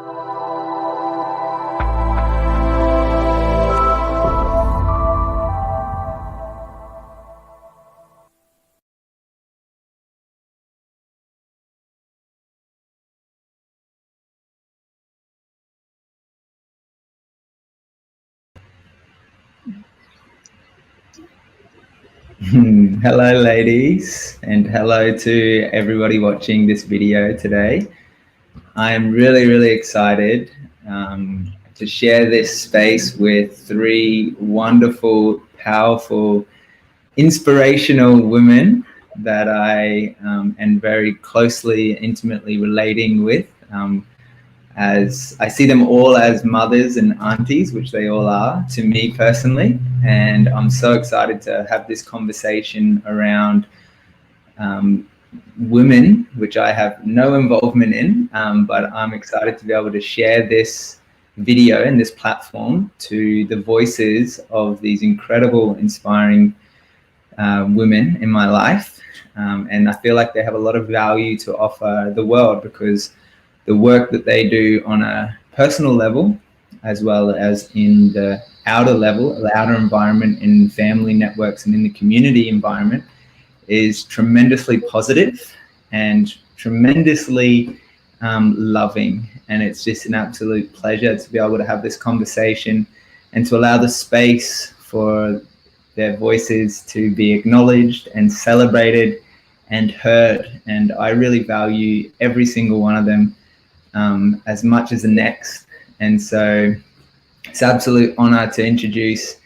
Hello ladies, and hello to everybody watching this video today. I am really excited to share this space with three wonderful, powerful, inspirational women that I am very closely, intimately relating with, as I see them all as mothers and aunties, which they all are to me personally. And I'm so excited to have this conversation around women, which I have no involvement in, but I'm excited to be able to share this video and this platform to the voices of these incredible, inspiring women in my life. And I feel like they have a lot of value to offer the world, because the work that they do on a personal level, as well as in the outer level, the outer environment, in family networks and in the community environment, is tremendously positive and tremendously loving. And it's just an absolute pleasure to be able to have this conversation and to allow the space for their voices to be acknowledged and celebrated and heard. And I really value every single one of them as much as the next. And so it's an absolute honor to introduce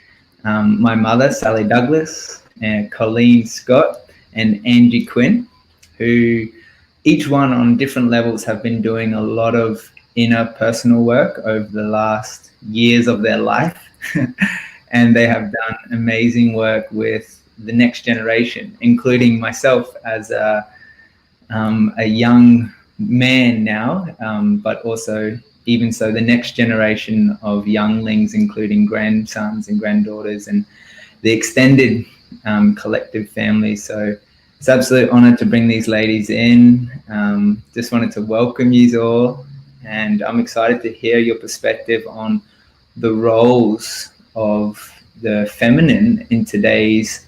my mother, Sally Douglas, and Colleen Scott, and Angie Quinn, who each one on different levels have been doing a lot of inner personal work over the last years of their life. And they have done amazing work with the next generation, including myself as a young man now, but also even so the next generation of younglings, including grandsons and granddaughters and the extended collective family. So it's an absolute honor to bring these ladies in. Just wanted to welcome you all, and I'm excited to hear your perspective on the roles of the feminine in today's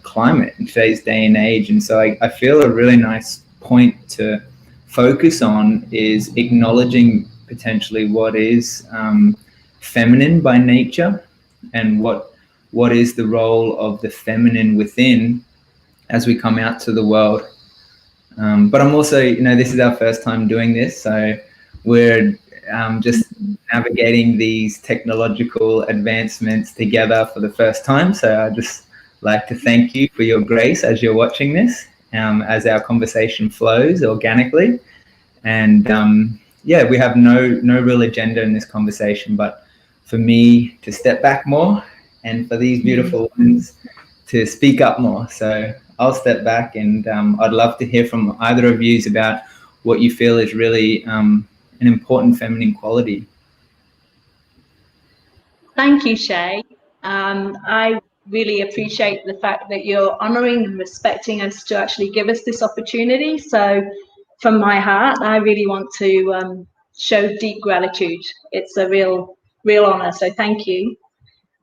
climate, in today's day and age. And so I feel a really nice point to focus on is acknowledging potentially what is feminine by nature, and what is the role of the feminine within as we come out to the world. But I'm also, this is our first time doing this, so we're just navigating these technological advancements together for the first time. So I just like to thank you for your grace as you're watching this, as our conversation flows organically. And yeah, we have no real agenda in this conversation, but for me to step back more and for these beautiful ones to speak up more. So I'll step back, and I'd love to hear from either of you about what you feel is really an important feminine quality. Thank you, Shay. I really appreciate the fact that you're honoring and respecting us to actually give us this opportunity. So from my heart, I really want to show deep gratitude. It's a real honor, so thank you.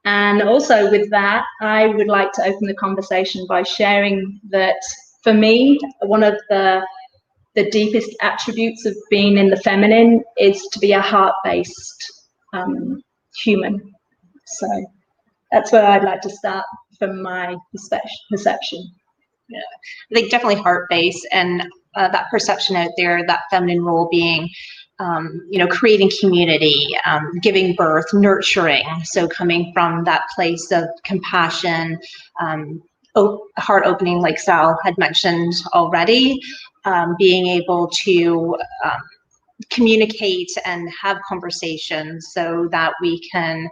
And also with that, I would like to open the conversation by sharing that for me, one of the deepest attributes of being in the feminine is to be a heart-based human. So that's where I'd like to start from my perception. Yeah, I think definitely heart-based, and that perception out there, that feminine role being, creating community, giving birth, nurturing. So coming from that place of compassion, heart opening, like Sal had mentioned already, being able to communicate and have conversations so that we can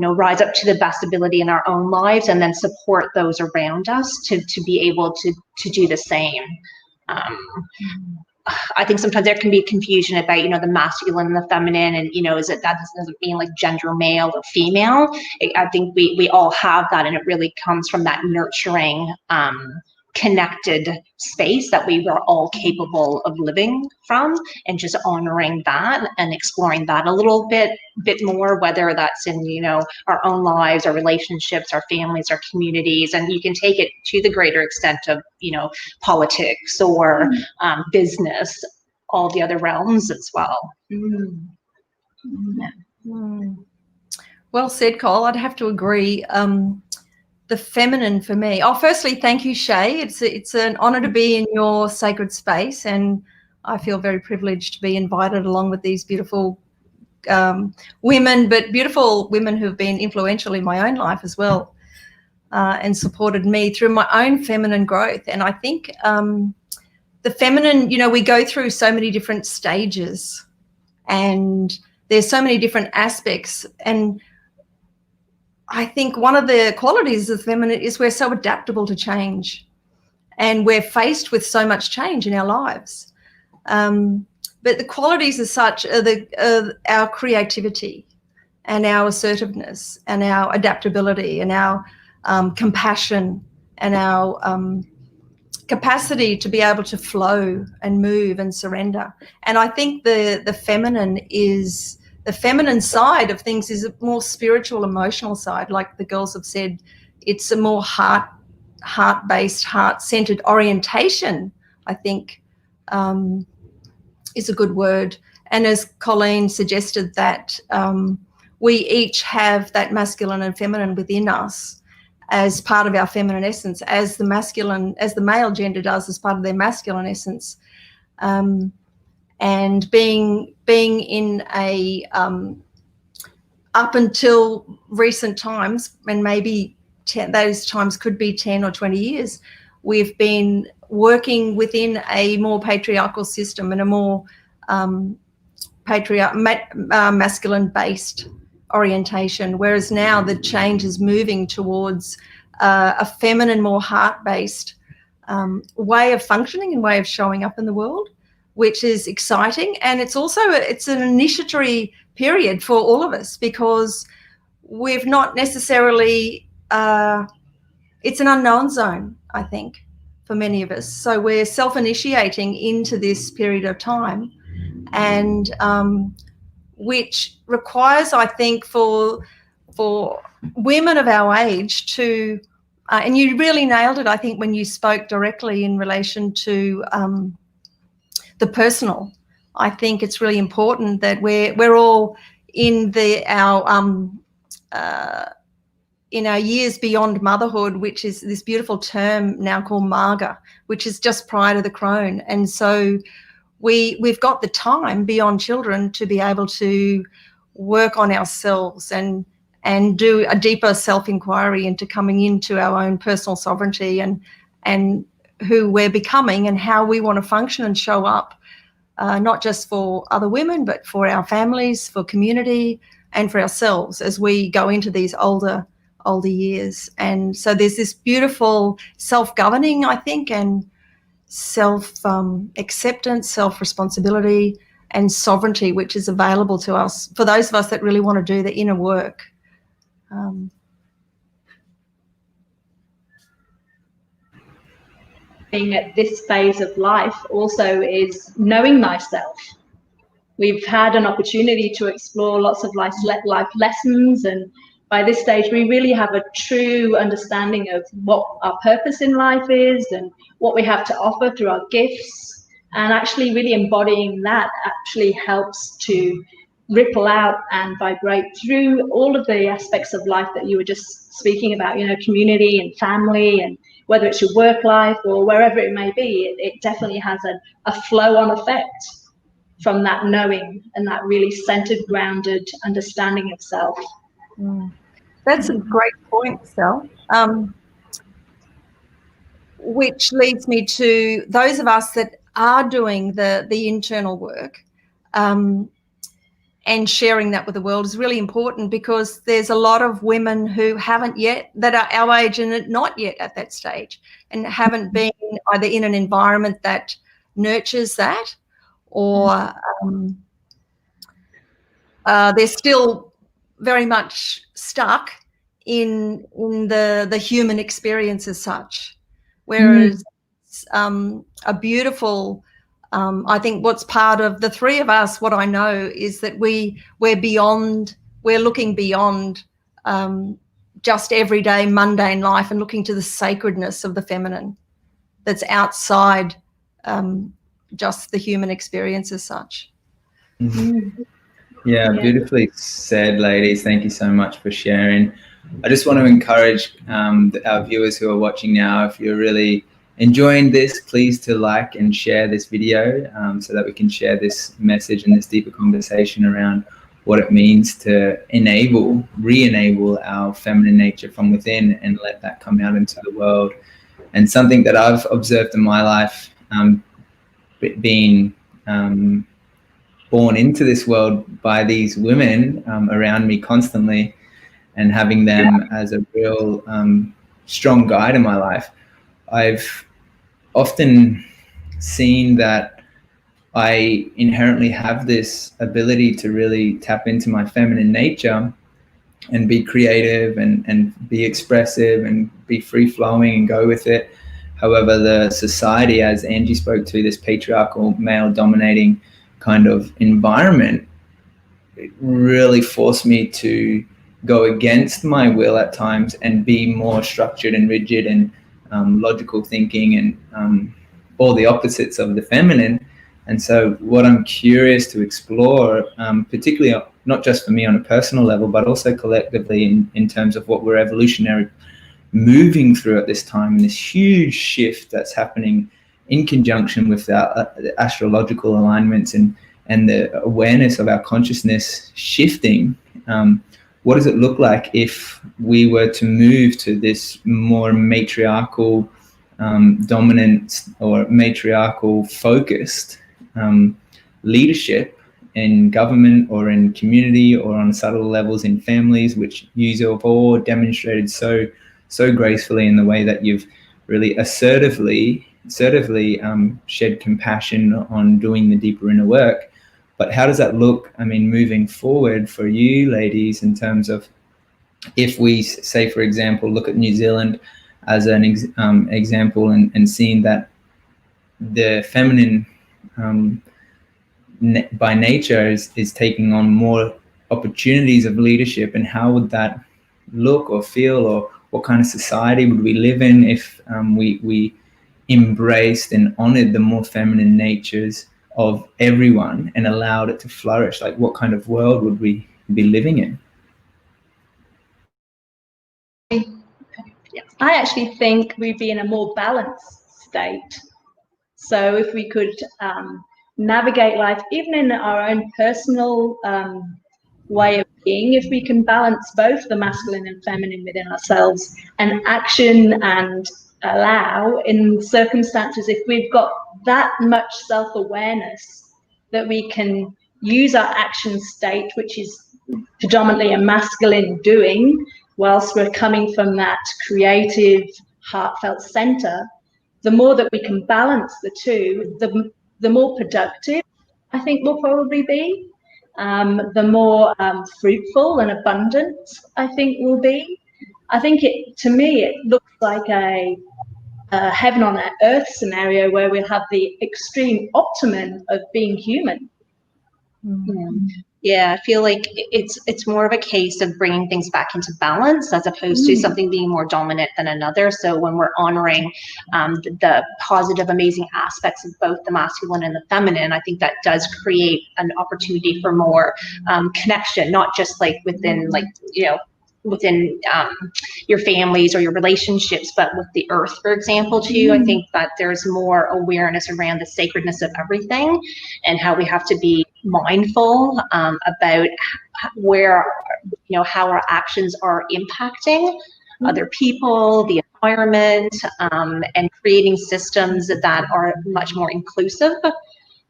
rise up to the best ability in our own lives, and then support those around us to be able to do the same. I think sometimes there can be confusion about, the masculine and the feminine, and, that doesn't mean like gender male or female. I think we all have that, and it really comes from that nurturing connected space that we were all capable of living from, and just honoring that and exploring that a little bit more, whether that's in, you know, our own lives, our relationships, our families, our communities, and you can take it to the greater extent of, you know, politics or business, all the other realms as well. Well said, Cole. I'd have to agree. The feminine for me. Oh, firstly, thank you, Shay. It's an honour to be in your sacred space, and I feel very privileged to be invited along with these beautiful women, but beautiful women who have been influential in my own life as well, and supported me through my own feminine growth. And I think the feminine, you know, we go through so many different stages, and there's so many different aspects, and I think one of the qualities of feminine is we're so adaptable to change, and we're faced with so much change in our lives. But the qualities as such are our creativity and our assertiveness and our adaptability and our compassion and our capacity to be able to flow and move and surrender. And I think the feminine side of things is a more spiritual, emotional side. Like the girls have said, it's a more heart-based, heart-centered orientation, I think, is a good word. And as Colleen suggested, that we each have that masculine and feminine within us as part of our feminine essence, as the male gender does as part of their masculine essence. And being in a up until recent times, and maybe those times could be 10 or 20 years, we've been working within a more patriarchal system and a more masculine-based orientation, whereas now the change is moving towards a feminine, more heart-based way of functioning and way of showing up in the world, which is exciting. And it's an initiatory period for all of us, because we've not necessarily, it's an unknown zone, I think, for many of us. So we're self-initiating into this period of time, and which requires, I think, for women of our age to, and you really nailed it, I think, when you spoke directly in relation to the personal. I think it's really important that we're all in our years beyond motherhood, which is this beautiful term now called Marga, which is just prior to the crone. And so we've got the time beyond children to be able to work on ourselves and do a deeper self-inquiry into coming into our own personal sovereignty and who we're becoming and how we want to function and show up, not just for other women, but for our families, for community, and for ourselves as we go into these older years. And so there's this beautiful self-governing, I think, and self-acceptance, self-responsibility and sovereignty, which is available to us for those of us that really want to do the inner work. Being at this phase of life also is knowing thyself. We've had an opportunity to explore lots of life lessons, and by this stage we really have a true understanding of what our purpose in life is and what we have to offer through our gifts, and actually really embodying that actually helps to ripple out and vibrate through all of the aspects of life that you were just speaking about, you know, community and family, and whether it's your work life or wherever it may be, it definitely has a flow-on effect from that knowing and that really centered, grounded understanding of self. That's a great point, Sal. Which leads me to those of us that are doing the internal work, and sharing that with the world is really important, because there's a lot of women who haven't yet, that are our age and not yet at that stage, and haven't been either in an environment that nurtures that, or they're still very much stuck in the human experience as such. whereas a beautiful, I think what's part of the three of us, what I know is that we're looking beyond just everyday mundane life and looking to the sacredness of the feminine that's outside just the human experience as such. Yeah, beautifully said, ladies. Thank you so much for sharing. I just want to encourage our viewers who are watching now, if you're really enjoying this, please to like and share this video so that we can share this message and this deeper conversation around what it means to re-enable our feminine nature from within and let that come out into the world. And something that I've observed in my life, being born into this world by these women around me constantly, and having them as a real strong guide in my life, I've often seen that I inherently have this ability to really tap into my feminine nature and be creative and be expressive and be free-flowing and go with it. However, the society, as Angie spoke to, this patriarchal, male-dominating kind of environment, it really forced me to go against my will at times and be more structured and rigid and logical thinking and all the opposites of the feminine. And so what I'm curious to explore, particularly not just for me on a personal level, but also collectively in terms of what we're evolutionary moving through at this time, and this huge shift that's happening in conjunction with our astrological alignments and the awareness of our consciousness shifting. What does it look like if we were to move to this more matriarchal dominant or matriarchal focused leadership in government or in community or on subtle levels in families, which you have all demonstrated so gracefully in the way that you've really assertively shed compassion on doing the deeper inner work. But how does that look, I mean, moving forward for you ladies, in terms of, if we say, for example, look at New Zealand as an example, and seeing that the feminine by nature is taking on more opportunities of leadership, and how would that look or feel, or what kind of society would we live in if we embraced and honored the more feminine natures of everyone and allowed it to flourish? Like, what kind of world would we be living in? I actually think we'd be in a more balanced state. So if we could navigate life, even in our own personal way of being, if we can balance both the masculine and feminine within ourselves, and action and allow in circumstances, if we've got that much self-awareness that we can use our action state, which is predominantly a masculine doing, whilst we're coming from that creative, heartfelt center, the more that we can balance the two, the more productive I think we'll probably be, the more fruitful and abundant I think we'll be. I think to me, it looks like a heaven on earth scenario where we'll have the extreme optimum of being human. Yeah, I feel like it's more of a case of bringing things back into balance as opposed to something being more dominant than another. So when we're honoring the positive, amazing aspects of both the masculine and the feminine, I think that does create an opportunity for more connection, not just like within within your families or your relationships, but with the earth, for example, too. I think that there's more awareness around the sacredness of everything and how we have to be mindful about where, how our actions are impacting other people, the environment, and creating systems that are much more inclusive,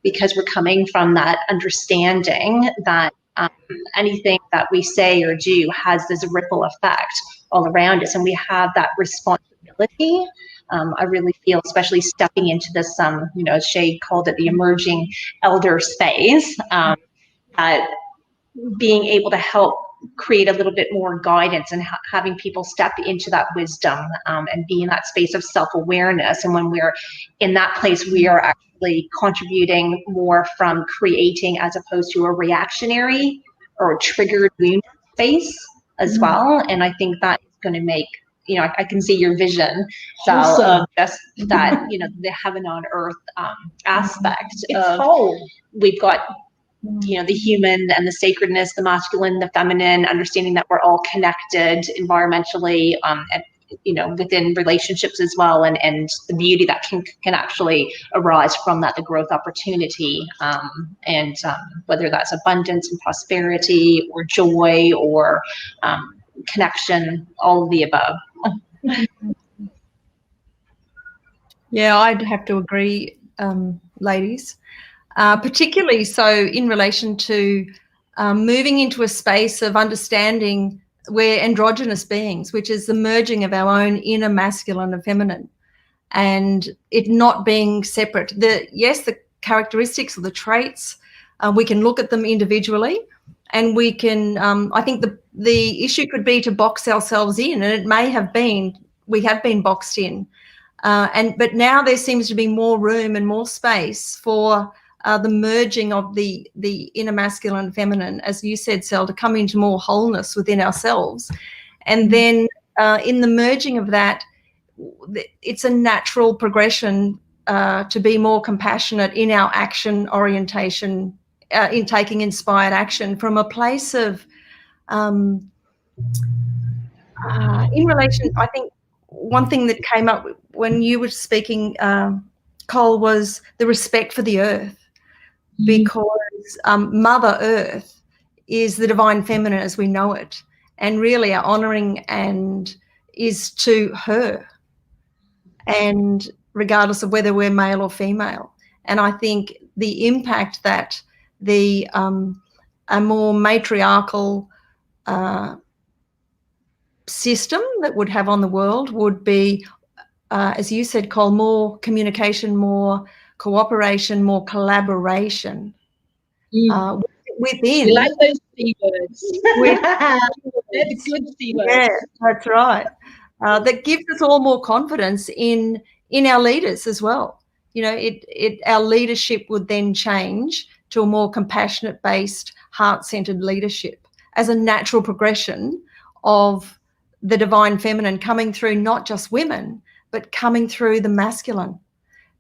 because we're coming from that understanding that anything that we say or do has this ripple effect all around us, and we have that responsibility. I really feel, especially stepping into this, as Shay called it, the emerging elders phase, being able to help create a little bit more guidance and having people step into that wisdom and be in that space of self-awareness. And when we're in that place, we are actually contributing more from creating as opposed to a reactionary or triggered wound space as well. And I think that is going to make, you know, I can see your vision, so just that, you know, the heaven on earth aspect of we've got, you know, the human and the sacredness, the masculine, the feminine, understanding that we're all connected environmentally, and, you know, within relationships as well, and the beauty that can actually arise from that, the growth opportunity, and whether that's abundance and prosperity or joy or connection, all of the above. Yeah, I'd have to agree, ladies. Particularly so in relation to moving into a space of understanding we're androgynous beings, which is the merging of our own inner masculine and feminine, and it not being separate. The characteristics or the traits, we can look at them individually, and we can, I think the issue could be to box ourselves in, and it may have been, we have been boxed in. But now there seems to be more room and more space for the merging of the inner masculine and feminine, as you said, Sel, to come into more wholeness within ourselves. And then in the merging of that, it's a natural progression to be more compassionate in our action orientation, in taking inspired action from a place of, in relation, I think one thing that came up when you were speaking, Cole, was the respect for the earth, because Mother Earth is the divine feminine as we know it, and really our honouring and is to her, and regardless of whether we're male or female. And I think the impact that the a more matriarchal system that would have on the world would be, as you said, Cole, more communication, more cooperation, more collaboration within. We like those C words. They're the good C words. Yeah, that's right. That gives us all more confidence in our leaders as well. You know, our leadership would then change to a more compassionate-based, heart-centered leadership as a natural progression of the divine feminine coming through not just women, but coming through the masculine.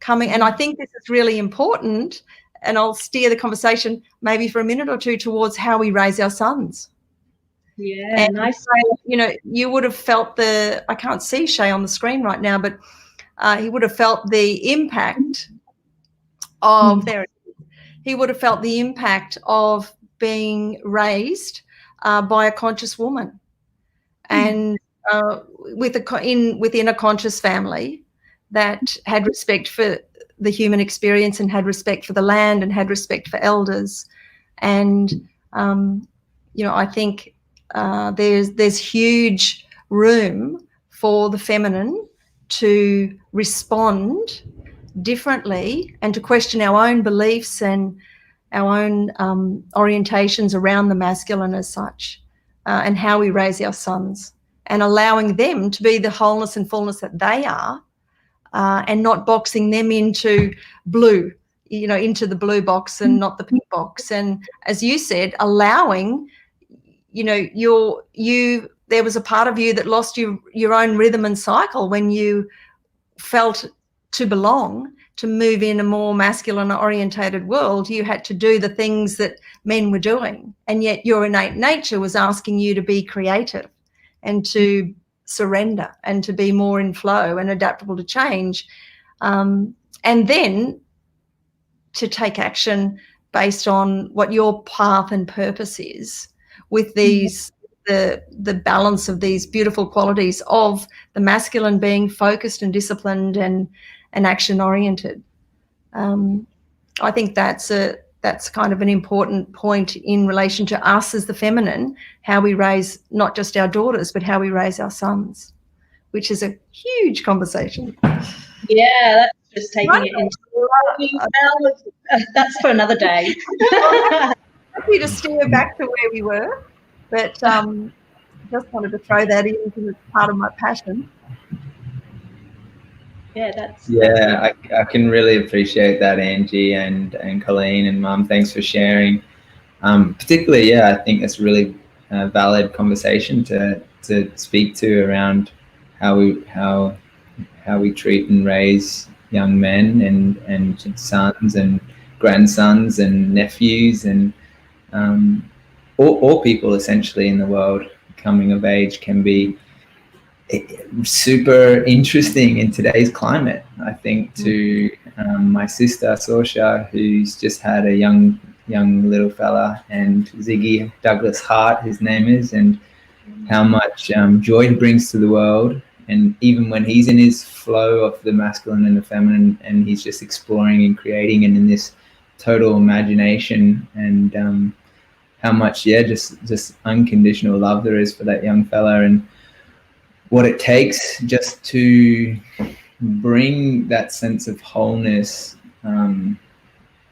And I think this is really important, and I'll steer the conversation maybe for a minute or two towards how we raise our sons. Yeah, and nice. So, you know, you would have felt I can't see Shay on the screen right now, but he would have felt the impact of, he would have felt the impact of being raised by a conscious woman, and within a conscious family that had respect for the human experience and had respect for the land and had respect for elders. And, you know, I think there's huge room for the feminine to respond differently and to question our own beliefs and our own orientations around the masculine as such, and how we raise our sons, and allowing them to be the wholeness and fullness that they are, and not boxing them into blue, you know, into the blue box and not the pink box. And as you said, allowing, you know, there was a part of you that lost your own rhythm and cycle when you felt to belong, to move in a more masculine orientated world. You had to do the things that men were doing, and yet your innate nature was asking you to be creative and to surrender and to be more in flow and adaptable to change, and then to take action based on what your path and purpose is, with these the balance of these beautiful qualities of the masculine being focused and disciplined and action oriented. I think that's kind of an important point in relation to us as the feminine, how we raise not just our daughters, but how we raise our sons, which is a huge conversation. Yeah, that's just taking it into that's for another day. Happy to steer back to where we were, but just wanted to throw that in because it's part of my passion. Yeah, that's I can really appreciate that, Angie and Colleen and Mum. Thanks for sharing. Particularly, I think it's really a valid conversation to speak to around how we treat and raise young men and sons and grandsons and nephews and all people essentially in the world. Coming of age can be super interesting in today's climate. I think to my sister Sorsha, who's just had a young little fella, and Ziggy Douglas Hart, his name is, and how much joy he brings to the world. And even when he's in his flow of the masculine and the feminine, and he's just exploring and creating and in this total imagination, and how much just unconditional love there is for that young fella, and what it takes just to bring that sense of wholeness,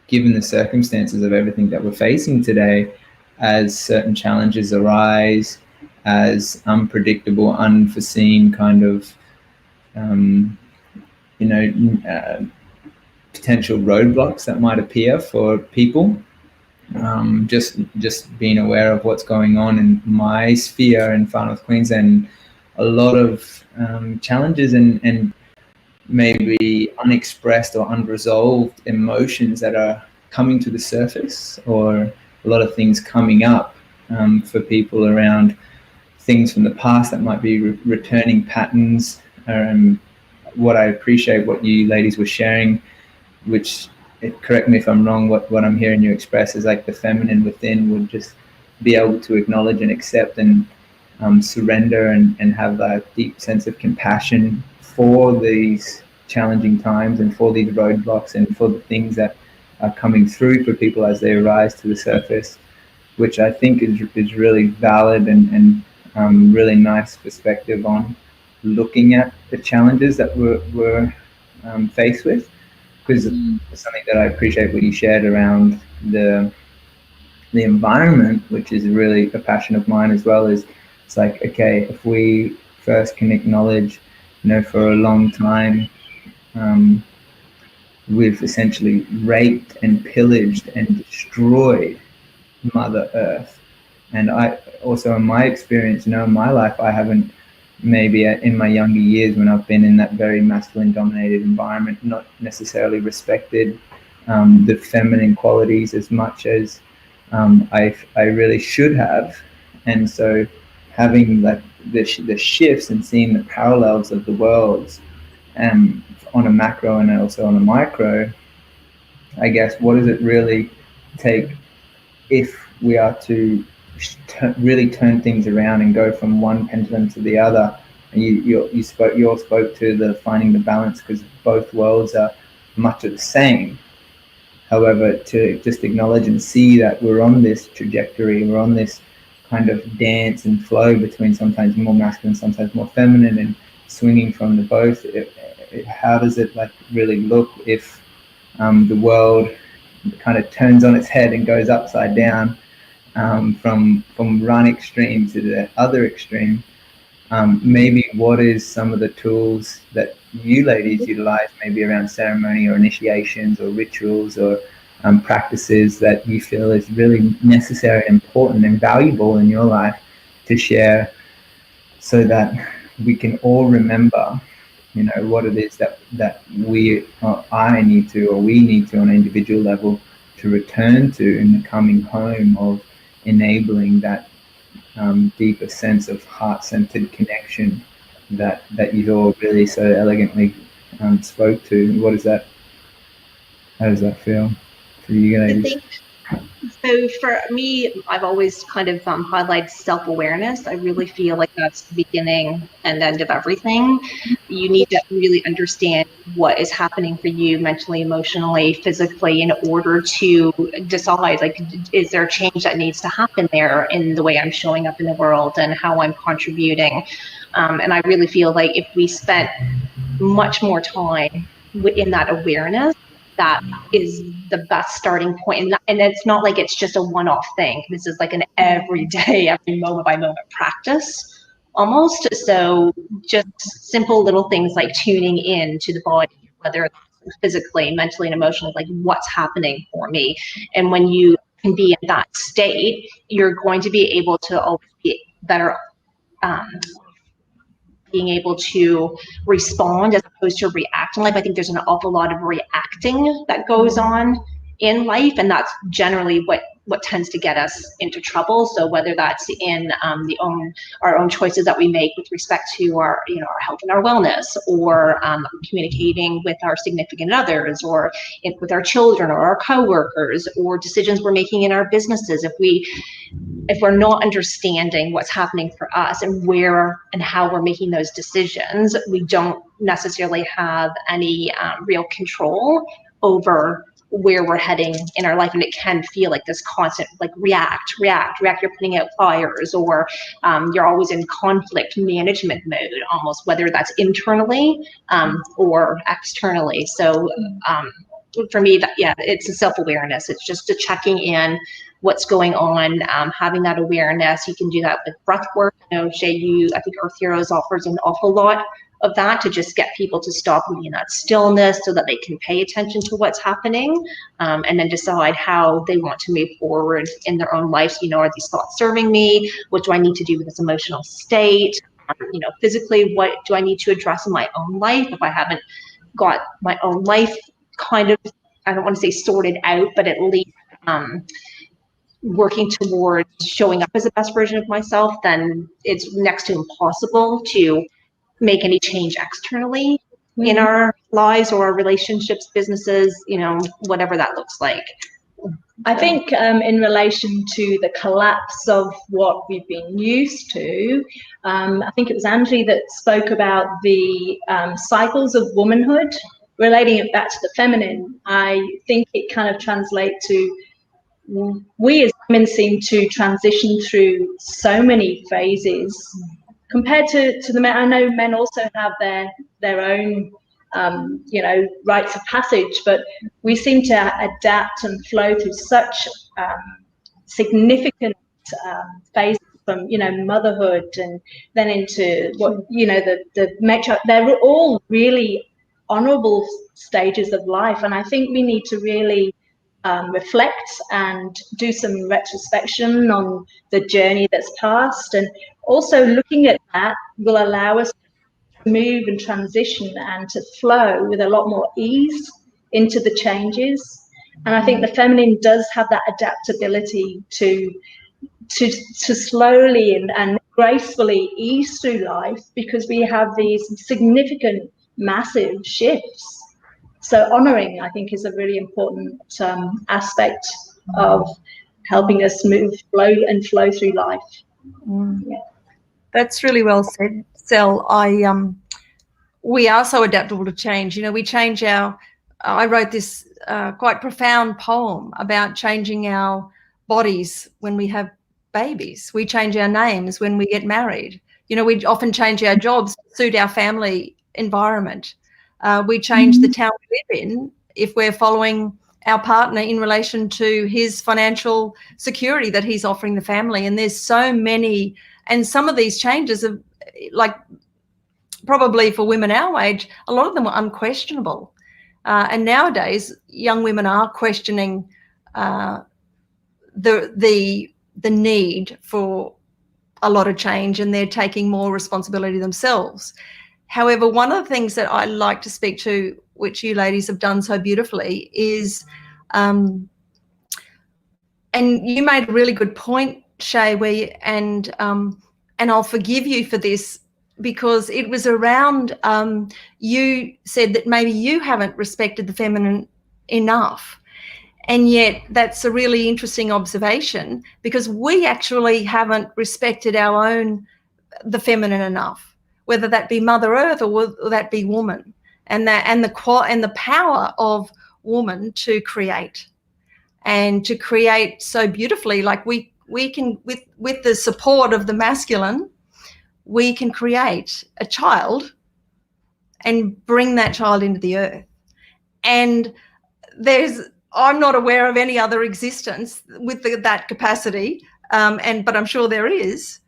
given the circumstances of everything that we're facing today, as certain challenges arise, as unpredictable, unforeseen kind of, potential roadblocks that might appear for people. Just being aware of what's going on in my sphere in Far North Queensland, a lot of challenges and maybe unexpressed or unresolved emotions that are coming to the surface, or a lot of things coming up for people around things from the past that might be returning patterns. What I appreciate what you ladies were sharing, which, correct me if I'm wrong, what I'm hearing you express is like the feminine within would just be able to acknowledge and accept and surrender and have that deep sense of compassion for these challenging times and for these roadblocks and for the things that are coming through for people as they arise to the surface, which I think is really valid and really nice perspective on looking at the challenges that we're faced with. Because it's something that I appreciate what you shared around the environment, which is really a passion of mine as well. Is it's like, okay, if we first can acknowledge, for a long time, we've essentially raped and pillaged and destroyed Mother Earth. And I also, in my experience, in my life, I haven't, maybe in my younger years when I've been in that very masculine dominated environment, not necessarily respected the feminine qualities as much as I really should have. And so having the shifts and seeing the parallels of the worlds on a macro and also on a micro, I guess, what does it really take if we are to really turn things around and go from one pendulum to the other? And you all spoke to the finding the balance, because both worlds are much of the same. However, to just acknowledge and see that we're on this trajectory, we're on this kind of dance and flow between sometimes more masculine, sometimes more feminine, and swinging from the both. How does it really look if the world kind of turns on its head and goes upside down from one extreme to the other extreme? Maybe what is some of the tools that you ladies utilize, maybe around ceremony or initiations or rituals or practices that you feel is really necessary, important and valuable in your life to share, so that we can all remember, what it is that I need to, or we need to on an individual level, to return to in the coming home of enabling that deeper sense of heart-centered connection that you all really so elegantly spoke to. What is that? How does that feel for you guys? So for me, I've always kind of highlighted self-awareness. I really feel like that's the beginning and end of everything. You need to really understand what is happening for you mentally, emotionally, physically, in order to decide, is there a change that needs to happen there in the way I'm showing up in the world and how I'm contributing? And I really feel like if we spent much more time in that awareness, that is the best starting point. And it's not like it's just a one-off thing. This is like an everyday, every moment by moment practice almost. So just simple little things like tuning in to the body, whether it's physically, mentally, and emotionally, like what's happening for me. And when you can be in that state, you're going to be able to always be better, being able to respond as opposed to react in life. I think there's an awful lot of reacting that goes on in life, and that's generally what tends to get us into trouble. So whether that's in our own choices that we make with respect to our our health and our wellness, or communicating with our significant others, or with our children or our coworkers, or decisions we're making in our businesses, if we're not understanding what's happening for us and where and how we're making those decisions, we don't necessarily have any real control over where we're heading in our life. And it can feel like this constant, like react, you're putting out fires, or you're always in conflict management mode almost, whether that's internally or externally. So for me, it's a self-awareness. It's just a checking in what's going on, having that awareness. You can do that with breath work. I know, Shay, I think Earth Heroes offers an awful lot of that to just get people to stop and be in that stillness so that they can pay attention to what's happening, and then decide how they want to move forward in their own lives. Are these thoughts serving me? What do I need to do with this emotional state? Physically, what do I need to address in my own life if I haven't got my own life kind of, I don't want to say sorted out, but at least working towards showing up as the best version of myself, then it's next to impossible to make any change externally in our lives or our relationships, businesses, whatever that looks like. I think in relation to the collapse of what we've been used to, I think it was Angie that spoke about the cycles of womanhood, relating it back to the feminine. I think it kind of translates to, we as women seem to transition through so many phases compared to the men. I know men also have their own rites of passage, but we seem to adapt and flow through such significant phases, from motherhood and then into what the matriarch. They're all really honorable stages of life, and I think we need to really reflect and do some retrospection on the journey that's passed, and also looking at that will allow us to move and transition and to flow with a lot more ease into the changes. And I think the feminine does have that adaptability to slowly and gracefully ease through life, because we have these significant, massive shifts. So honoring, I think, is a really important aspect of helping us flow through life. Yeah. That's really well said, Sel. We are so adaptable to change. We change I wrote this quite profound poem about changing our bodies when we have babies. We change our names when we get married. We often change our jobs to suit our family environment. We change the town we live in if we're following our partner in relation to his financial security that he's offering the family. And there's so many, and some of these changes are, like, probably for women our age, a lot of them are unquestionable. And nowadays, young women are questioning the need for a lot of change, and they're taking more responsibility themselves. However, one of the things that I like to speak to, which you ladies have done so beautifully, is, and you made a really good point, Shay, and I'll forgive you for this, because it was around, you said that maybe you haven't respected the feminine enough. And yet that's a really interesting observation, because we actually haven't respected the feminine enough, whether that be Mother Earth or that be woman, and the power of woman to create so beautifully. Like we can, with the support of the masculine, we can create a child and bring that child into the earth. And I'm not aware of any other existence with that capacity, but I'm sure there is.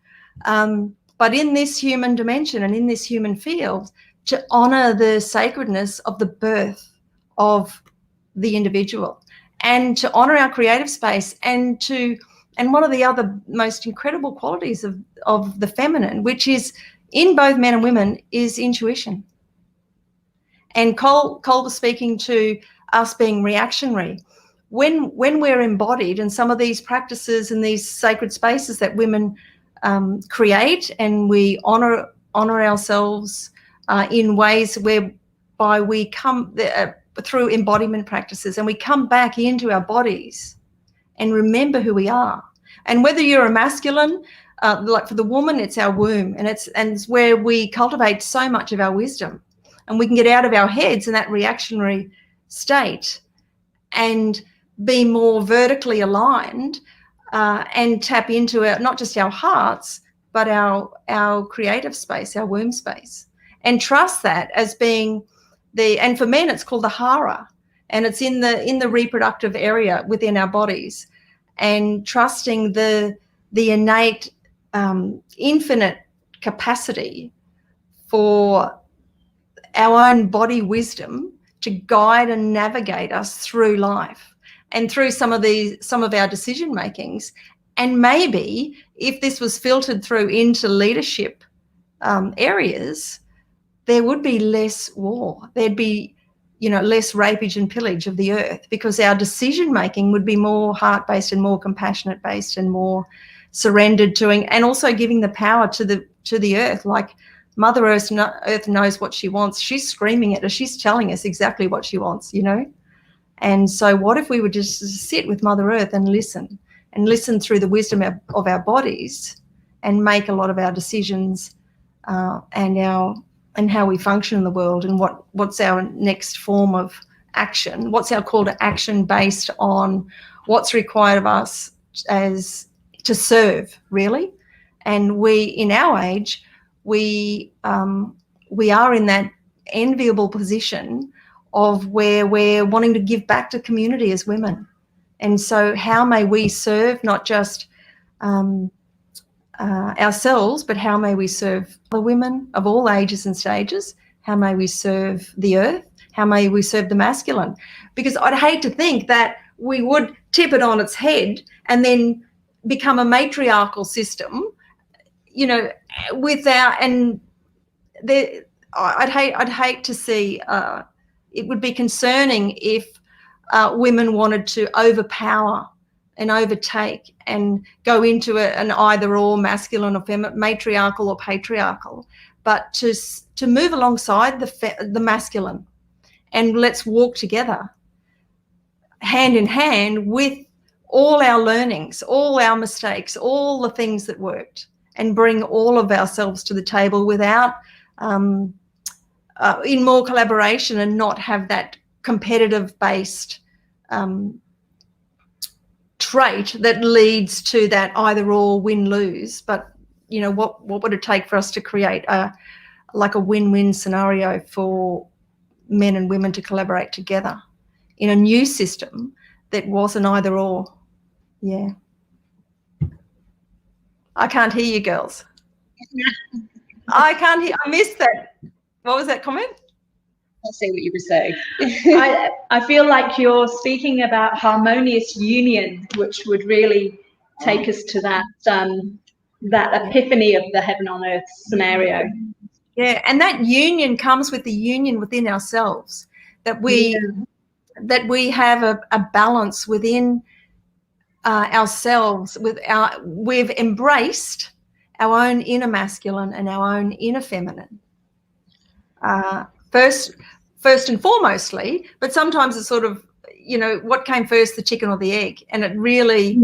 But in this human dimension and in this human field, to honour the sacredness of the birth of the individual, and to honour our creative space, and one of the other most incredible qualities of the feminine, which is in both men and women, is intuition. And Cole was speaking to us being reactionary. When we're embodied, and some of these practices and these sacred spaces that women create, and we honour ourselves in ways whereby we come through embodiment practices, and we come back into our bodies and remember who we are. And whether you're a masculine, like for the woman, it's our womb, and it's where we cultivate so much of our wisdom, and we can get out of our heads in that reactionary state and be more vertically aligned, and tap into not just our hearts, but our creative space, our womb space, and trust that as being and for men it's called the hara, and it's in the reproductive area within our bodies, and trusting the innate infinite capacity for our own body wisdom to guide and navigate us through life and through some of our decision makings. And maybe if this was filtered through into leadership areas, there would be less war. There'd be, less rapage and pillage of the earth, because our decision making would be more heart-based and more compassionate-based and more surrendered to, and also giving the power to the earth. Like Mother Earth knows what she wants. She's screaming at us. She's telling us exactly what she wants, And so what if we would just sit with Mother Earth and listen through the wisdom of our bodies, and make a lot of our decisions and how we function in the world, and what's our next form of action, what's our call to action based on what's required of us as to serve, really. And we, in our age, we are in that enviable position of where we're wanting to give back to community as women. And so how may we serve not just ourselves, but how may we serve the women of all ages and stages? How may we serve the earth? How may we serve the masculine? Because I'd hate to think that we would tip it on its head and then become a matriarchal system, I'd hate to see. It would be concerning if women wanted to overpower and overtake and go into an either or, masculine or feminine, matriarchal or patriarchal, but to move alongside the masculine, and let's walk together hand in hand with all our learnings, all our mistakes, all the things that worked, and bring all of ourselves to the table without in more collaboration, and not have that competitive based trait that leads to that either or, win lose. But what would it take for us to create a win-win scenario for men and women to collaborate together in a new system that wasn't either or? Yeah. I can't hear you, girls. I can't hear. I missed that. What was that comment? I'll say what you were saying. I feel like you're speaking about harmonious union, which would really take us to that epiphany of the heaven on earth scenario. Yeah, and that union comes with the union within ourselves, that we have a balance within ourselves. We've embraced our own inner masculine and our own inner feminine. First and foremostly, but sometimes it's sort of, what came first, the chicken or the egg? And it really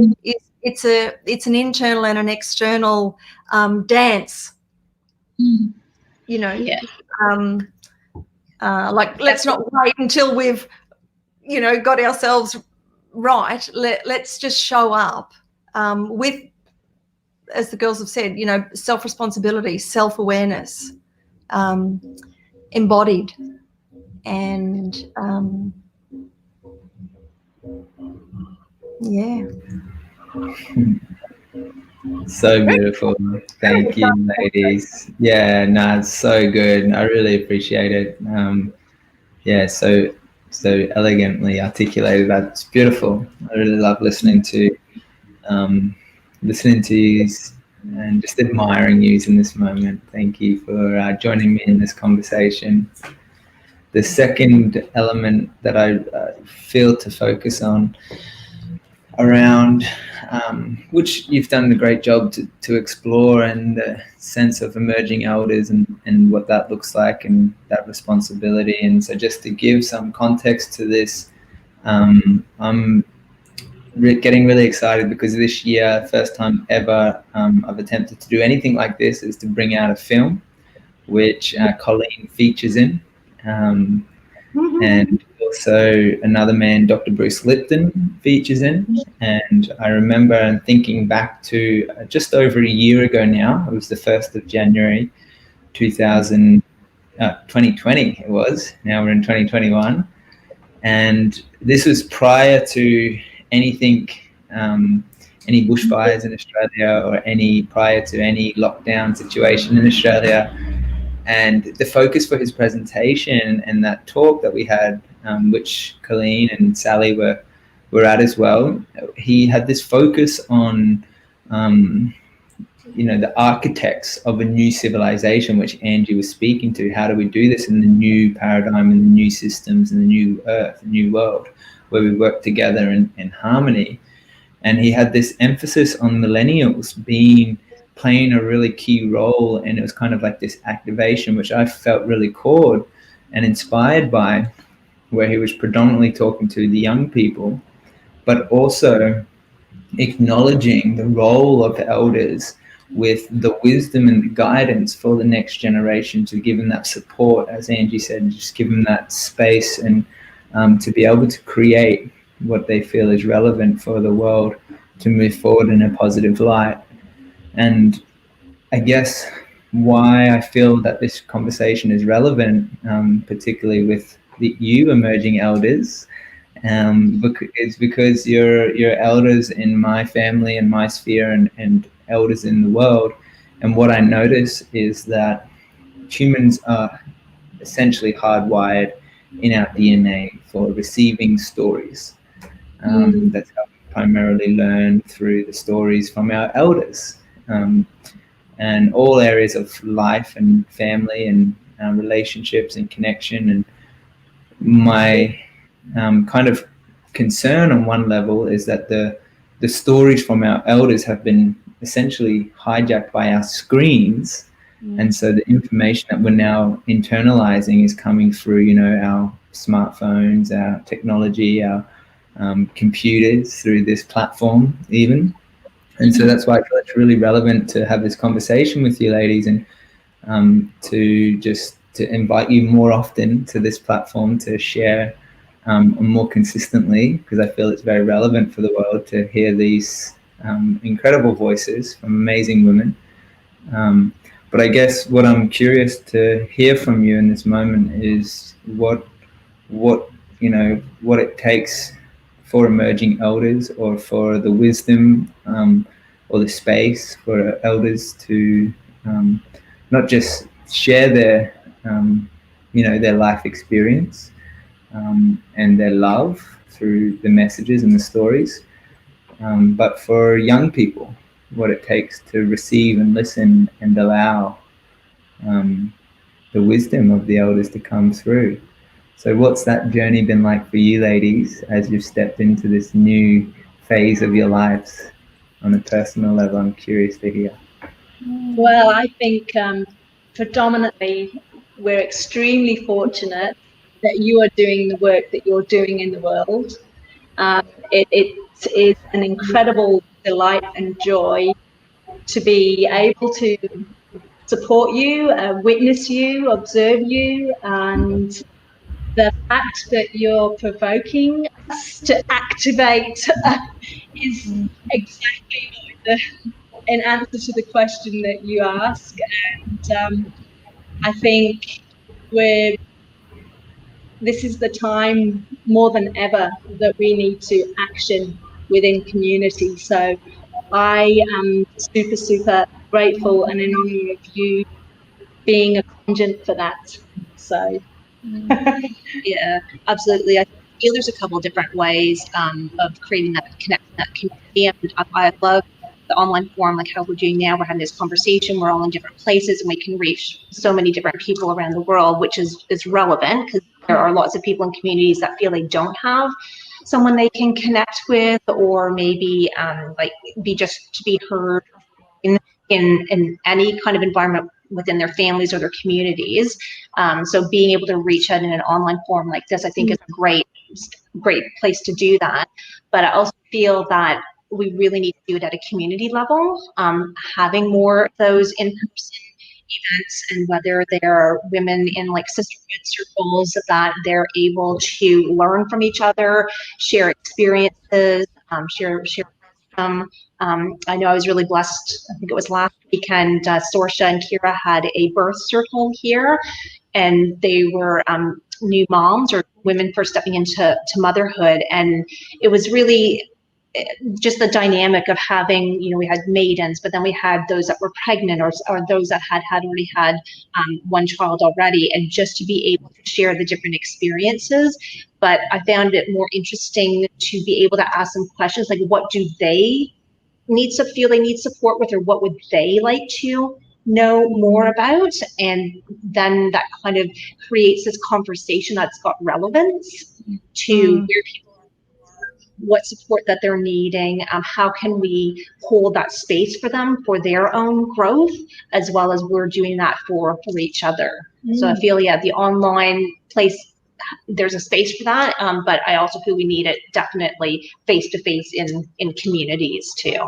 it's an internal and an external dance. Yeah. Let's not wait until we've got ourselves right. Let's just show up with, as the girls have said, self-responsibility, self-awareness, embodied, and Yeah. So beautiful. Thank you, ladies. Yeah, no, it's so good. I really appreciate it. Yeah, so elegantly articulated. That's beautiful. I really love listening to you and just admiring you in this moment. Thank you for joining me in this conversation. The second element that I feel to focus on around, which you've done a great job to explore, and the sense of emerging elders and what that looks like and that responsibility. And so just to give some context to this, I'm getting really excited because this year, first time ever, I've attempted to do anything like this, is to bring out a film which Colleen features in. And also another man, Dr. Bruce Lipton, features in. And I remember thinking back to just over a year ago now. It was the 1st of January 2020 it was. Now we're in 2021. And this was prior to anything, any bushfires in Australia, or prior to any lockdown situation in Australia. And the focus for his presentation and that talk that we had, which Colleen and Sally were at as well, he had this focus on, the architects of a new civilization, which Angie was speaking to. How do we do this in the new paradigm, in the new systems, in the new earth, the new world, where we work together in harmony? And he had this emphasis on millennials playing a really key role, and it was kind of like this activation, which I felt really called and inspired by, where he was predominantly talking to the young people, but also acknowledging the role of elders with the wisdom and the guidance for the next generation, to give them that support, as Angie said, just give them that space and to be able to create what they feel is relevant for the world to move forward in a positive light. And I guess why I feel that this conversation is relevant, particularly with you emerging elders, is because you're elders in my family and my sphere, and elders in the world. And what I notice is that humans are essentially hardwired in our DNA for receiving stories. That's how we primarily learn, through the stories from our elders. And all areas of life and family and relationships and connection. And my kind of concern on one level is that the stories from our elders have been essentially hijacked by our screens. And so the information that we're now internalizing is coming through, our smartphones, our technology, our computers, through this platform even. And so that's why I feel it's really relevant to have this conversation with you ladies, and to invite you more often to this platform to share more consistently, because I feel it's very relevant for the world to hear these incredible voices from amazing women. But I guess what I'm curious to hear from you in this moment is what it takes for emerging elders, or for the wisdom or the space for elders to not just share their their life experience and their love through the messages and the stories, but for young people, what it takes to receive and listen and allow the wisdom of the elders to come through. So what's that journey been like for you ladies, as you've stepped into this new phase of your lives on a personal level? I'm curious to hear. Well, I think predominantly we're extremely fortunate that you are doing the work that you're doing in the world. It is an incredible delight and joy to be able to support you, witness you, observe you, and the fact that you're provoking us to activate is exactly an answer to the question that you ask. And I think this is the time more than ever that we need to action within community. So I am super, super grateful and in honor of you being a conduit for that. So yeah, absolutely. I feel there's a couple of different ways of creating that connection, that community. And I love the online forum, like how we're doing now. We're having this conversation. We're all in different places, and we can reach so many different people around the world, which is relevant because there are lots of people in communities that feel they don't have someone they can connect with, or maybe like to be heard in any kind of environment within their families or their communities. So being able to reach out in an online forum like this, I think is a great place to do that. But I also feel that we really need to do it at a community level, having more of those in-person events, and whether they're women in like sisterhood circles that they're able to learn from each other, share experiences, share I know I was really blessed. I think it was last weekend, Sorsha and Kira had a birth circle here, and they were new moms or women first stepping into motherhood. And it was really just the dynamic of having, we had maidens, but then we had those that were pregnant or those that had already had one child already, and just to be able to share the different experiences. But I found it more interesting to be able to ask them questions like, what do they feel they need support with, or what would they like to know more about? And then that kind of creates this conversation that's got relevance to where people are, what support that they're needing, how can we hold that space for them for their own growth, as well as we're doing that for each other. So I feel, the online place, there's a space for that, but I also feel we need it definitely face-to-face in communities too.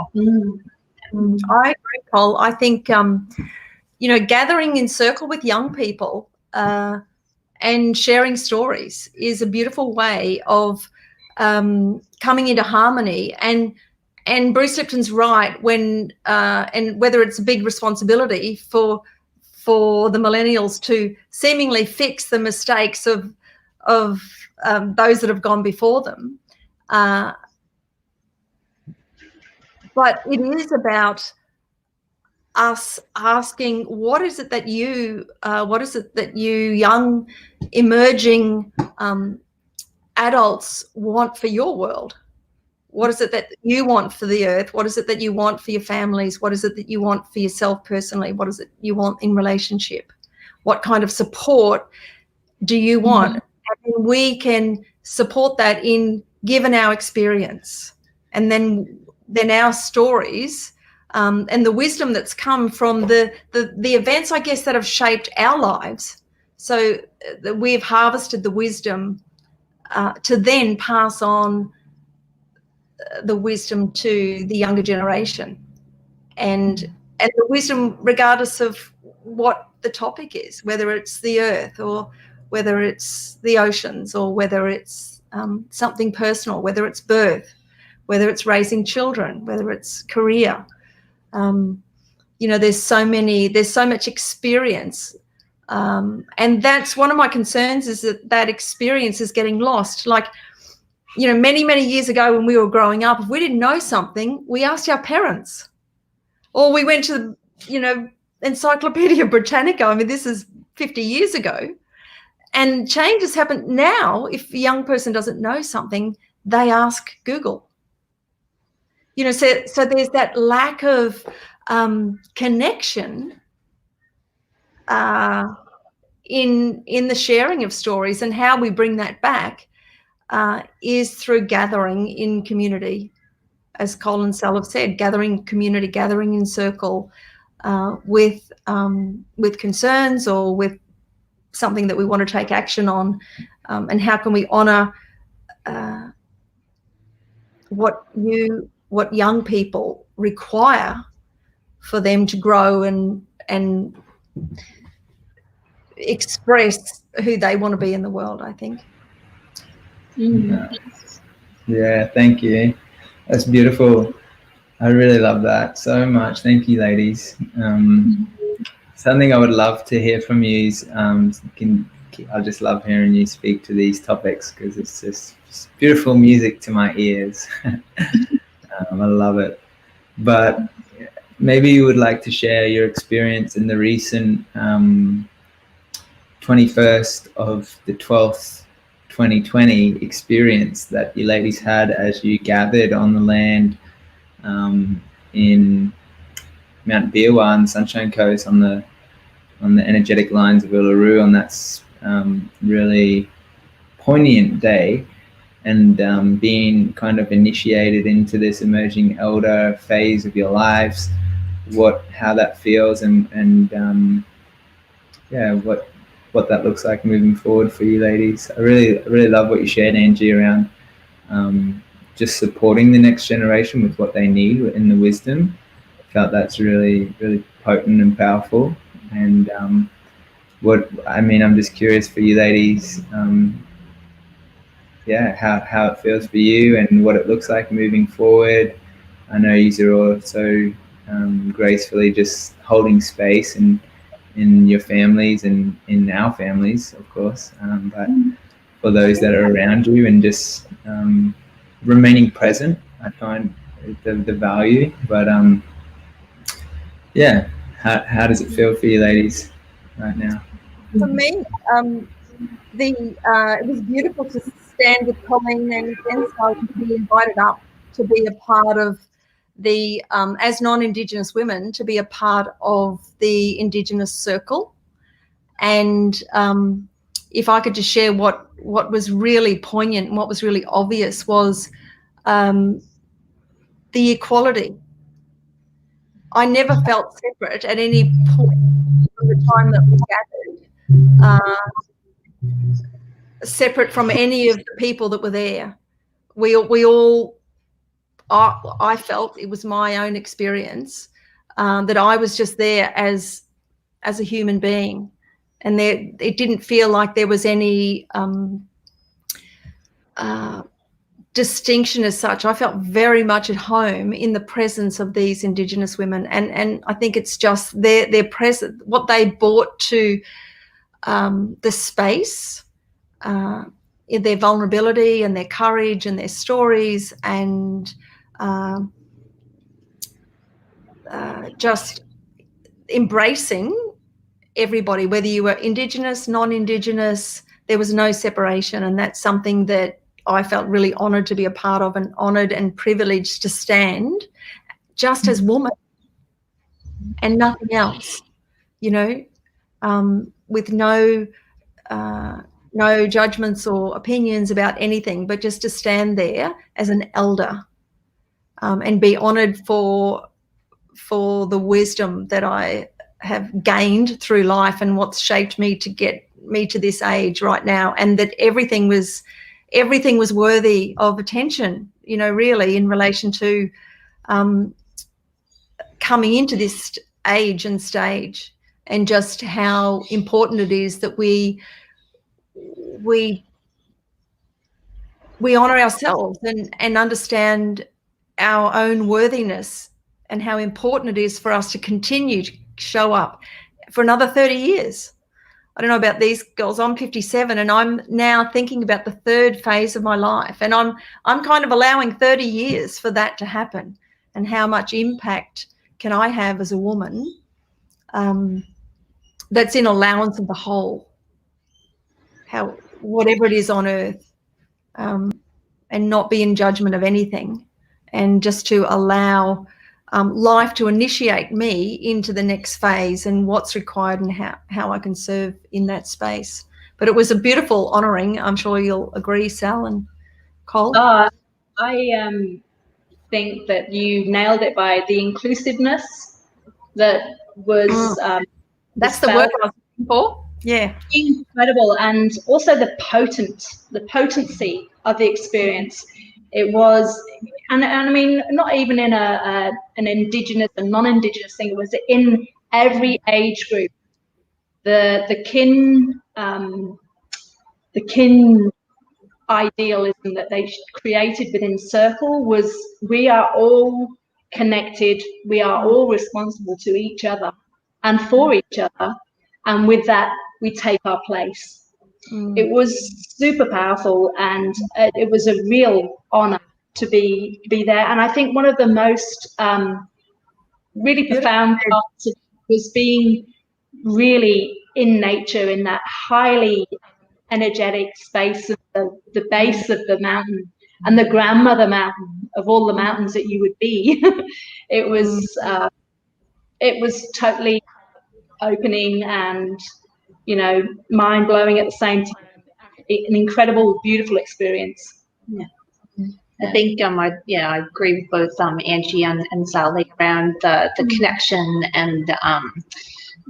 I agree, Cole. I think gathering in circle with young people and sharing stories is a beautiful way of coming into harmony. And Bruce Lipton's right when and whether it's a big responsibility for the millennials to seemingly fix the mistakes of those that have gone before them, but it is about us asking, what is it that you young emerging adults want for your world? What is it that you want for the earth? What is it that you want for your families? What is it that you want for yourself personally? What is it you want in relationship? What kind of support do you want? And we can support that given our experience, and then our stories, and the wisdom that's come from the events, I guess, that have shaped our lives. So we've harvested the wisdom to then pass on the wisdom to the younger generation, and the wisdom regardless of what the topic is, whether it's the earth or whether it's the oceans, or whether it's something personal, whether it's birth, whether it's raising children, whether it's career. There's so much experience. And that's one of my concerns, is that experience is getting lost. Like, many, many years ago when we were growing up, if we didn't know something, we asked our parents, or we went to, Encyclopedia Britannica. I mean, this is 50 years ago. And change has happened now. If a young person doesn't know something, they ask Google. So there's that lack of connection in the sharing of stories, and how we bring that back is through gathering in community, as Colleen and Sal have said, gathering community, gathering in circle with concerns or with something that we want to take action on, and how can we honour what young people require for them to grow and express who they want to be in the world, I think. Yeah, thank you. That's beautiful. I really love that so much. Thank you, ladies. Something I would love to hear from you is, I just love hearing you speak to these topics, because it's just It's beautiful music to my ears. I love it. But maybe you would like to share your experience in the recent 21st of the 12th 2020 experience that you ladies had as you gathered on the land in Mount Biwa and Sunshine Coast on the energetic lines of Uluru on that really poignant day, and being kind of initiated into this emerging elder phase of your lives, how that feels, and yeah, what that looks like moving forward for you ladies. I really love what you shared, Angie, around just supporting the next generation with what they need in the wisdom. I felt that's really potent and powerful. And I'm just curious for you ladies, how it feels for you and what it looks like moving forward. I know you are also gracefully just holding space in your families and in our families, of course, but for those that are around you, and just remaining present, I find the value. But how does it feel for you ladies right now? For me, it was beautiful to stand with Colleen and Sally, to be invited up to be a part of the, as non-Indigenous women, to be a part of the Indigenous circle. And if I could just share what was really poignant and what was really obvious was the equality. I never felt separate at any point from the time that we gathered, separate from any of the people that were there. We all, I felt, it was my own experience, that I was just there as a human being, and it didn't feel like there was any distinction as such. I felt very much at home in the presence of these Indigenous women, and I think it's just their presence, what they brought to the space, in their vulnerability and their courage and their stories, and just embracing everybody, whether you were Indigenous, non-Indigenous. There was no separation, and that's something that I felt really honoured to be a part of, and honoured and privileged to stand just as woman and nothing else, with no judgments or opinions about anything, but just to stand there as an elder, and be honoured for the wisdom that I have gained through life and what's shaped me to get me to this age right now, and that everything was worthy of attention, really, in relation to coming into this age and stage, and just how important it is that we honour ourselves and understand our own worthiness, and how important it is for us to continue to show up for another 30 years. I don't know about these girls. I'm 57, and I'm now thinking about the third phase of my life, and I'm kind of allowing 30 years for that to happen. And how much impact can I have as a woman that's in allowance of the whole, whatever it is on earth, and not be in judgment of anything, and just to allow life to initiate me into the next phase and what's required, and how I can serve in that space. But it was a beautiful honouring. I'm sure you'll agree, Sal and Cole. I think that you nailed it by the inclusiveness that was. That's the word I was looking for. Yeah, incredible, and also the potency of the experience. It was, and I mean, not even in an Indigenous and non-Indigenous thing. It was in every age group. The kin idealism that they created within Circle was, we are all connected. We are all responsible to each other and for each other, and with that, we take our place. It was super powerful, and it was a real honor to be there. And I think one of the most really profound parts of it was being really in nature, in that highly energetic space of the base of the mountain, and the grandmother mountain of all the mountains that you would be. It was totally opening and, you know, mind blowing at the same time. An incredible, beautiful experience. Yeah. I think I agree with both Angie and Sally around the connection and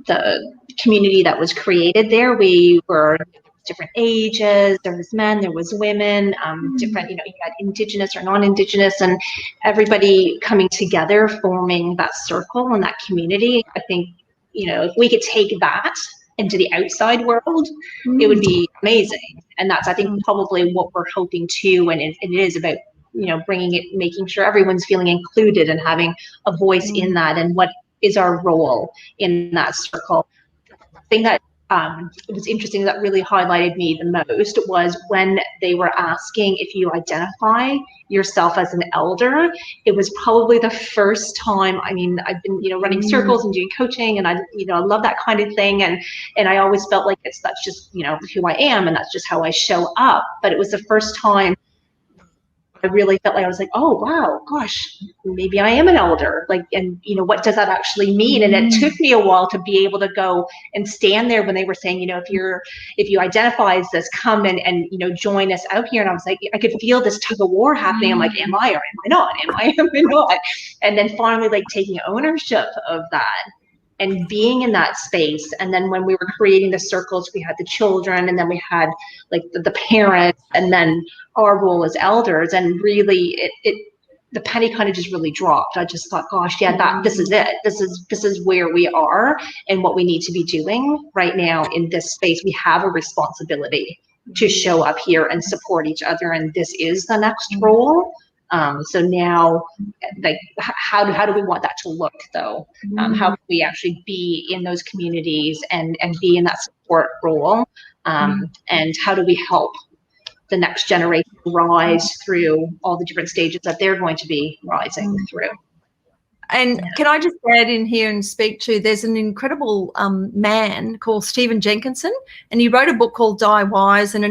the community that was created there. We were different ages, there was men, there was women, different, you know, you had Indigenous or non-Indigenous, and everybody coming together, forming that circle and that community. I think, you know, if we could take that into the outside world, it would be amazing. And that's, I think, probably what we're hoping to, and it is about, you know, bringing it, making sure everyone's feeling included and having a voice in that, and what is our role in that circle. The thing that it was interesting, that really highlighted me the most, was when they were asking if you identify yourself as an elder. It was probably the first time, I mean, I've been, you know, running circles and doing coaching, and I, you know, I love that kind of thing, and I always felt like that's just, you know, who I am, and that's just how I show up. But it was the first time I really felt like I was like, oh wow, gosh, maybe I am an elder. Like, and you know, what does that actually mean? And it took me a while to be able to go and stand there when they were saying, you know, if you identify as this, come and you know, join us out here. And I was like, I could feel this tug of war happening. I'm like, am I or am I not? Am I not? And then finally, like, taking ownership of that and being in that space. And then when we were creating the circles, we had the children, and then we had like the parents, and then our role as elders. And really the penny kind of just really dropped. I just thought, gosh, yeah, this is it. This is where we are and what we need to be doing right now in this space. We have a responsibility to show up here and support each other, and this is the next role. So now, like, how do we want that to look, though? How can we actually be in those communities and be in that support role? And how do we help the next generation rise through all the different stages that they're going to be rising through? And can I just add in here and speak to, there's an incredible man called Stephen Jenkinson, and he wrote a book called Die Wise, and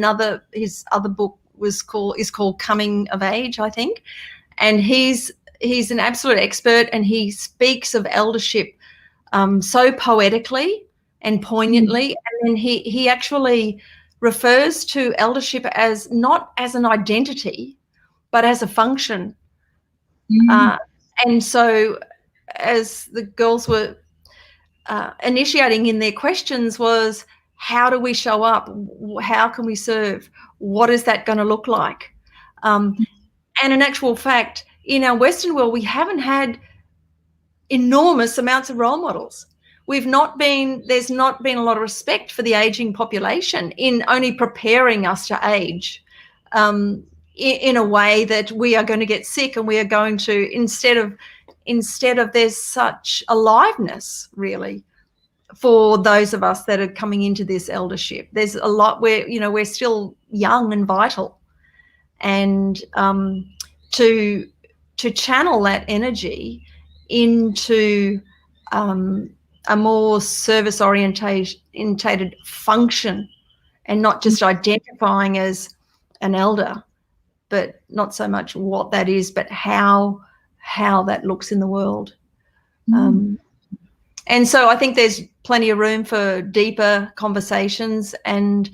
his other book is called Coming of Age, I think. And he's an absolute expert, and he speaks of eldership so poetically and poignantly. And then he actually refers to eldership as not as an identity, but as a function. And so as the girls were initiating in their questions was, how do we show up? How can we serve? What is that going to look like? And in actual fact, in our Western world, we haven't had enormous amounts of role models. There's not been a lot of respect for the aging population in only preparing us to age in a way that we are going to get sick, and we are going to, instead of there's such aliveness, really, for those of us that are coming into this eldership. There's a lot where, you know, we're still young and vital, and to channel that energy into a more service orientated function, and not just identifying as an elder, but not so much what that is, but how that looks in the world. And so I think there's plenty of room for deeper conversations, and,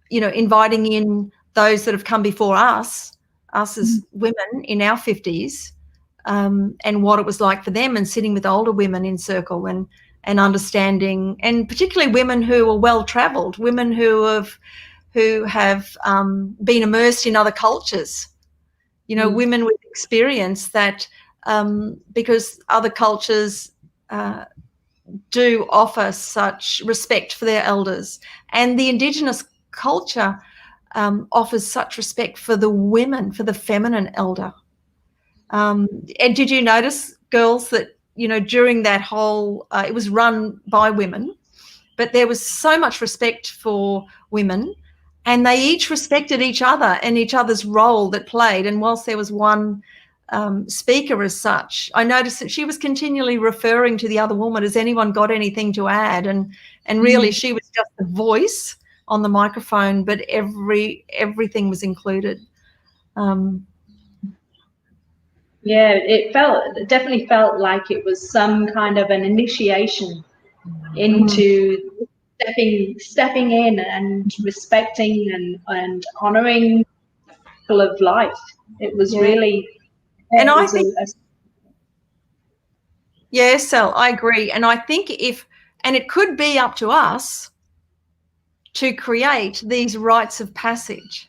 you know, inviting in those that have come before us as women in our 50s, and what it was like for them, and sitting with older women in circle and understanding, and particularly women who are well-travelled, women who have been immersed in other cultures, you know, women with experience that, because other cultures do offer such respect for their elders, and the Indigenous culture offers such respect for the women, for the feminine elder. And did you notice, girls, that, you know, during that whole, it was run by women, but there was so much respect for women, and they each respected each other and each other's role that played. And whilst there was one speaker as such, I noticed that she was continually referring to the other woman, has anyone got anything to add? And really she was just the voice on the microphone, but everything was included. Yeah, it definitely felt like it was some kind of an initiation into stepping in and respecting and honoring people of life. It was really, and I think, yes, Sal, I agree. And I think and it could be up to us to create these rites of passage.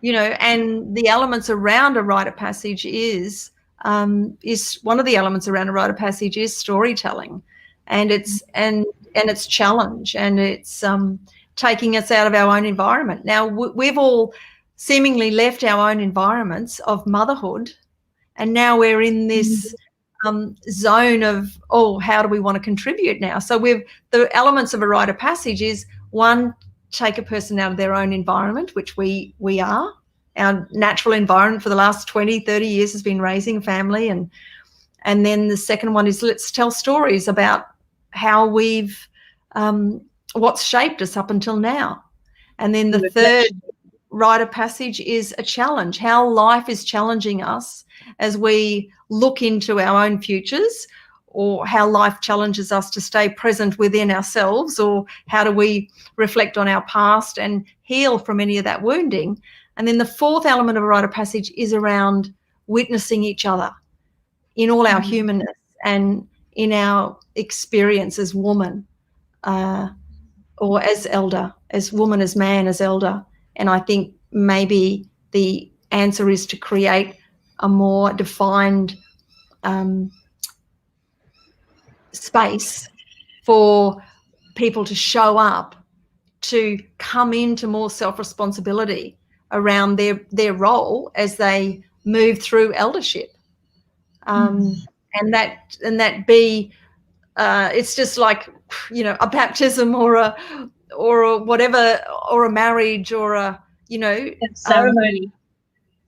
You know, and the elements around a rite of passage is one of the elements around a rite of passage is storytelling, and it's challenge, and it's taking us out of our own environment. Now we've all seemingly left our own environments of motherhood, and now we're in this zone of, how do we want to contribute now? So the elements of a rite of passage is, one, take a person out of their own environment, which we are. Our natural environment for the last 20, 30 years has been raising a family. And then the second one is, let's tell stories about how we've, what's shaped us up until now. And then the third rite of passage is a challenge, how life is challenging us as we look into our own futures, or how life challenges us to stay present within ourselves, or how do we reflect on our past and heal from any of that wounding. And then the fourth element of a rite of passage is around witnessing each other in all our humanness and in our experience as woman, or as elder, as woman, as man, as elder. And I think maybe the answer is to create a more defined space for people to show up, to come into more self-responsibility around their role as they move through eldership, and that be it's just like, you know, a baptism or a whatever, or a marriage, or a ceremony.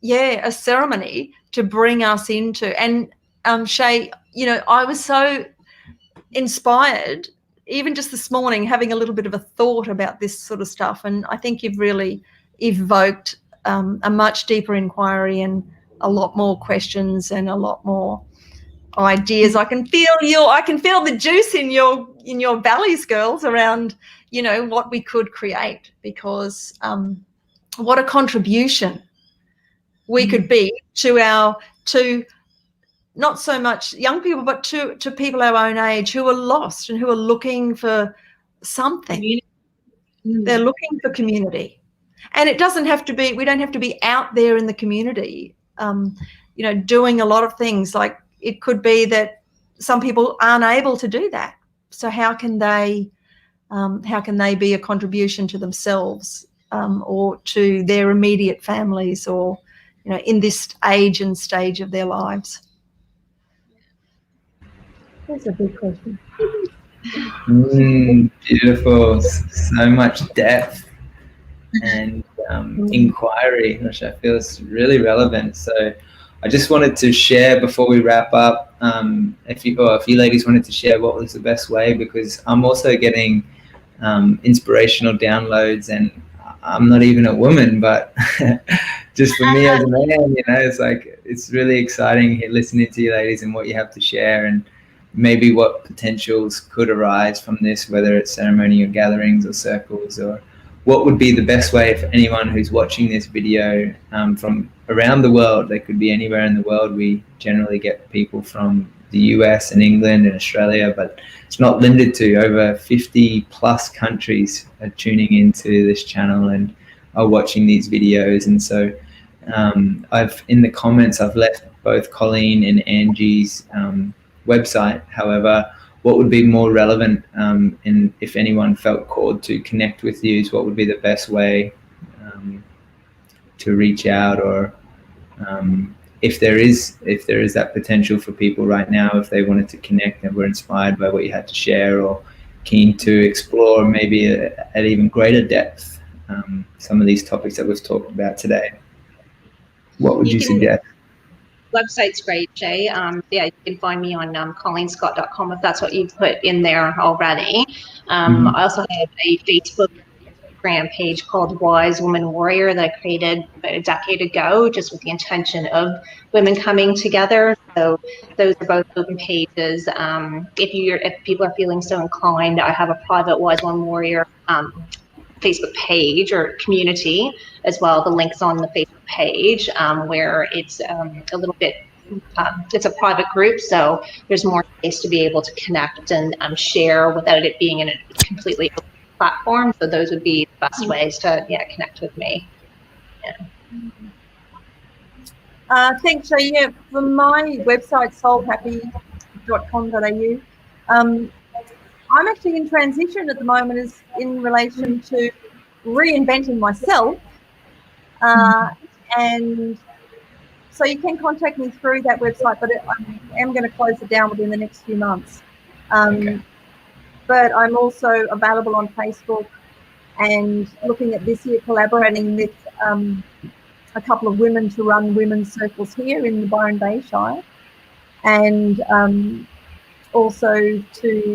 A ceremony to bring us into. And Shay, you know, I was so inspired even just this morning, having a little bit of a thought about this sort of stuff, and I think you've really evoked a much deeper inquiry and a lot more questions and a lot more ideas. I can feel the juice in your bellies, girls, around, you know, what we could create, because what a contribution we could be to not so much young people, but to people our own age who are lost and who are looking for something. They're looking for community. And it doesn't have to be, we don't have to be out there in the community, you know, doing a lot of things. Like, it could be that some people aren't able to do that. So how can they be a contribution to themselves, or to their immediate families, or, you know, in this age and stage of their lives? That's a big question. Beautiful. So much depth and inquiry, which I feel is really relevant. So I just wanted to share before we wrap up, if you ladies wanted to share what was the best way, because I'm also getting inspirational downloads, and I'm not even a woman, but just for me as a man, you know, it's like, it's really exciting listening to you ladies and what you have to share, and maybe what potentials could arise from this, whether it's ceremony or gatherings or circles, or what would be the best way for anyone who's watching this video from around the world. They could be anywhere in the world. We generally get people from the US and England and Australia, but it's not limited to. Over 50 plus countries are tuning into this channel and are watching these videos. And so in the comments, I've left both Colleen and Angie's website. However, what would be more relevant, and if anyone felt called to connect with you, is what would be the best way to reach out, or if there is that potential for people right now, if they wanted to connect and were inspired by what you had to share, or keen to explore maybe at even greater depth some of these topics that we've talked about today? What would you suggest? Website's great, Shay. Yeah, you can find me on colleenscott.com if that's what you've put in there already. I also have a Facebook page called Wise Woman Warrior that I created about a decade ago, just with the intention of women coming together. So those are both open pages. If people are feeling so inclined, I have a private Wise Woman Warrior Facebook page or community as well. The link's on the Facebook page, where it's a little bit, it's a private group, so there's more space to be able to connect and share without it being in a completely open platform. So those would be the best ways to connect with me. Thanks, Shay. Yeah, for my website, soulhappy.com.au, I'm actually in transition at the moment as in relation to reinventing myself. And so you can contact me through that website, but I am going to close it down within the next few months. But I'm also available on Facebook and looking at this year collaborating with a couple of women to run women's circles here in the Byron Bay Shire. And also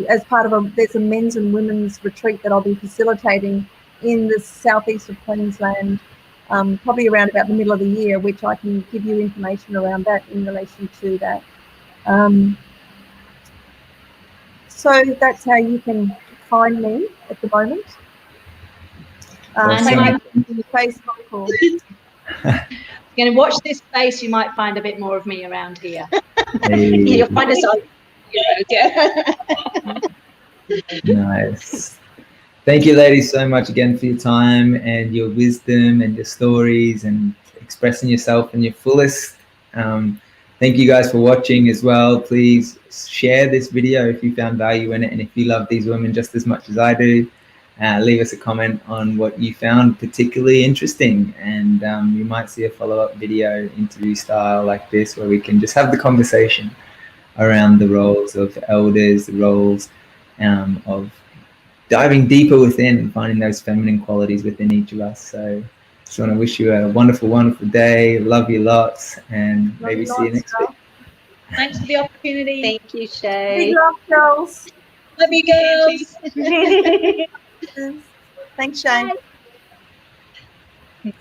as part of there's a men's and women's retreat that I'll be facilitating in the southeast of Queensland, probably around about the middle of the year, which I can give you information around that in relation to that. So that's how you can find me at the moment. Facebook or... You're going to watch this space, you might find a bit more of me around here. You'll find us on. Nice. Thank you, ladies, so much again for your time and your wisdom and your stories and expressing yourself in your fullest. Thank you guys for watching as well. Please share this video if you found value in it, and if you love these women just as much as I do, leave us a comment on what you found particularly interesting, and you might see a follow-up video interview style like this where we can just have the conversation around the roles of elders, the roles of diving deeper within and finding those feminine qualities within each of us. So just want to wish you a wonderful, wonderful day. Love you lots, and maybe see you next week. Thanks for the opportunity. Thank you, Shay. Big love, girls. Love you, girls. Thanks, Shay. Bye.